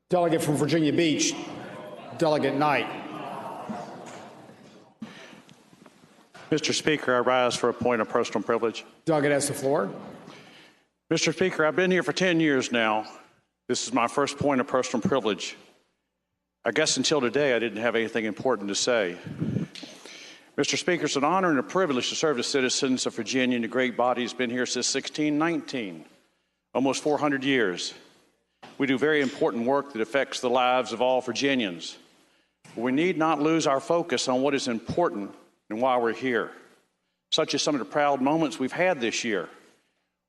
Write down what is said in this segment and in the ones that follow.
Delegate from Virginia Beach, Delegate Knight. Mr. Speaker, I rise for a point of personal privilege. Delegate has the floor. Mr. Speaker, I've been here for 10 years now. This is my first point of personal privilege. I guess until today I didn't have anything important to say. Mr. Speaker, it's an honor and a privilege to serve the citizens of Virginia, and the great body has been here since 1619, almost 400 years. We do very important work that affects the lives of all Virginians. We need not lose our focus on what is important and why we're here, such as some of the proud moments we've had this year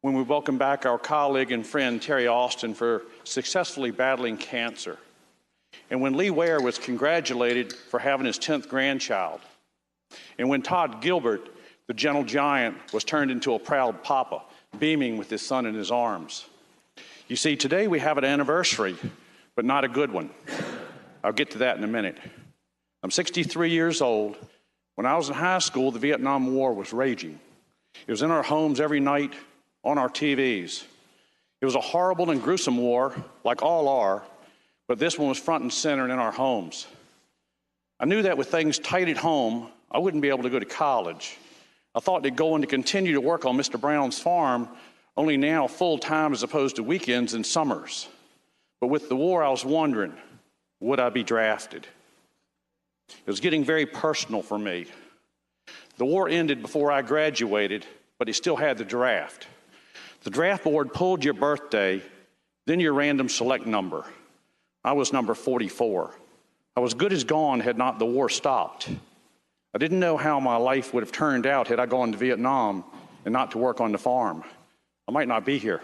when we welcome back our colleague and friend Terry Austin for successfully battling cancer, and when Lee Ware was congratulated for having his 10th grandchild, and when Todd Gilbert, the gentle giant, was turned into a proud papa, beaming with his son in his arms. You see, today we have an anniversary, but not a good one. I'll get to that in a minute. I'm 63 years old. When I was in high school, the Vietnam War was raging. It was in our homes every night, on our TVs. It was a horrible and gruesome war, like all are, but this one was front and center in our homes. I knew that with things tight at home, I wouldn't be able to go to college. I thought to go on to continue to work on Mr. Brown's farm, only now full-time as opposed to weekends and summers. But with the war, I was wondering, would I be drafted? It was getting very personal for me. The war ended before I graduated, but it still had the draft. The draft board pulled your birthday, then your random select number. I was number 44. I was good as gone had not the war stopped. I didn't know how my life would have turned out had I gone to Vietnam and not to work on the farm. I might not be here.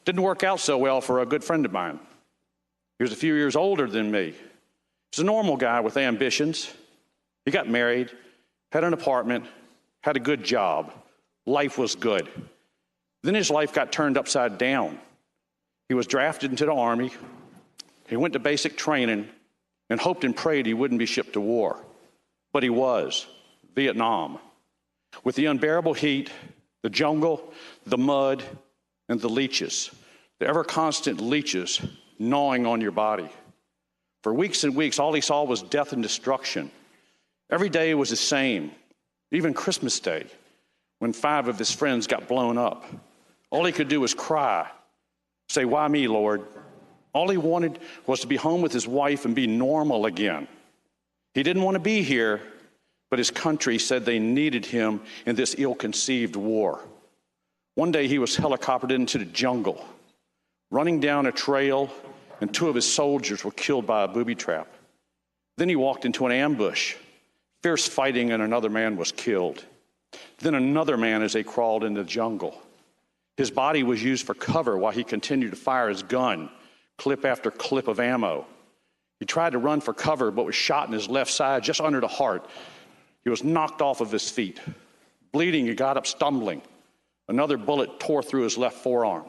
Didn't work out so well for a good friend of mine. He was a few years older than me. He was a normal guy with ambitions. He got married, had an apartment, had a good job. Life was good. Then his life got turned upside down. He was drafted into the Army. He went to basic training and hoped and prayed he wouldn't be shipped to war. But he was. Vietnam. With the unbearable heat, the jungle, the mud, and the leeches, the ever-constant leeches gnawing on your body. For weeks and weeks, all he saw was death and destruction. Every day was the same, even Christmas Day, when 5 of his friends got blown up. All he could do was cry, say, "Why me, Lord?" All he wanted was to be home with his wife and be normal again. He didn't want to be here, but his country said they needed him in this ill-conceived war. One day he was helicoptered into the jungle, running down a trail, and 2 of his soldiers were killed by a booby trap. Then he walked into an ambush, fierce fighting, and another man was killed. Then another man as they crawled into the jungle. His body was used for cover while he continued to fire his gun, clip after clip of ammo. He tried to run for cover, but was shot in his left side, just under the heart. He was knocked off of his feet. Bleeding, he got up stumbling. Another bullet tore through his left forearm.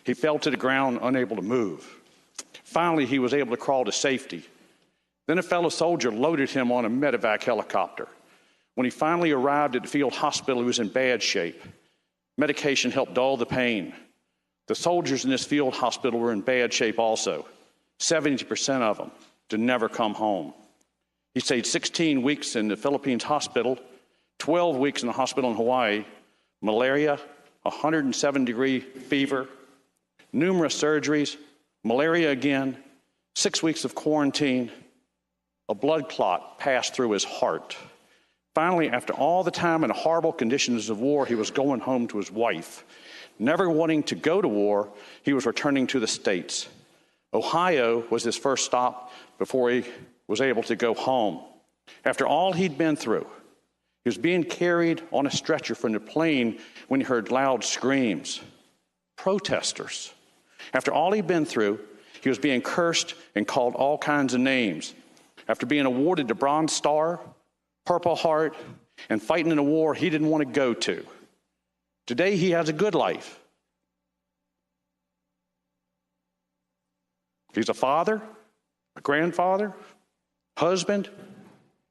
He fell to the ground, unable to move. Finally, he was able to crawl to safety. Then a fellow soldier loaded him on a medevac helicopter. When he finally arrived at the field hospital, he was in bad shape. Medication helped dull the pain. The soldiers in this field hospital were in bad shape also. 70% of them to never come home. He stayed 16 weeks in the Philippines hospital, 12 weeks in the hospital in Hawaii, malaria, 107-degree fever, numerous surgeries, malaria again, 6 weeks of quarantine. A blood clot passed through his heart. Finally, after all the time and horrible conditions of war, he was going home to his wife. Never wanting to go to war, he was returning to the States. Ohio was his first stop before he was able to go home. After all he'd been through, he was being carried on a stretcher from the plane when he heard loud screams. Protesters. After all he'd been through, he was being cursed and called all kinds of names. After being awarded the Bronze Star, Purple Heart, and fighting in a war he didn't want to go to. Today he has a good life. He's a father, a grandfather, husband.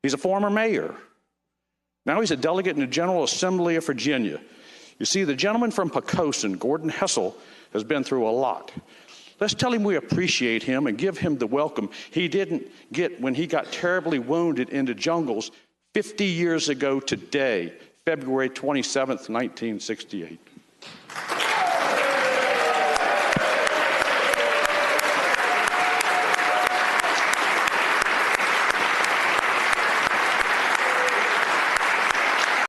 He's a former mayor. Now he's a delegate in the General Assembly of Virginia. You see, the gentleman from Poquoson, Gordon Helsel, has been through a lot. Let's tell him we appreciate him and give him the welcome he didn't get when he got terribly wounded in the jungles 50 years ago today, February 27th, 1968.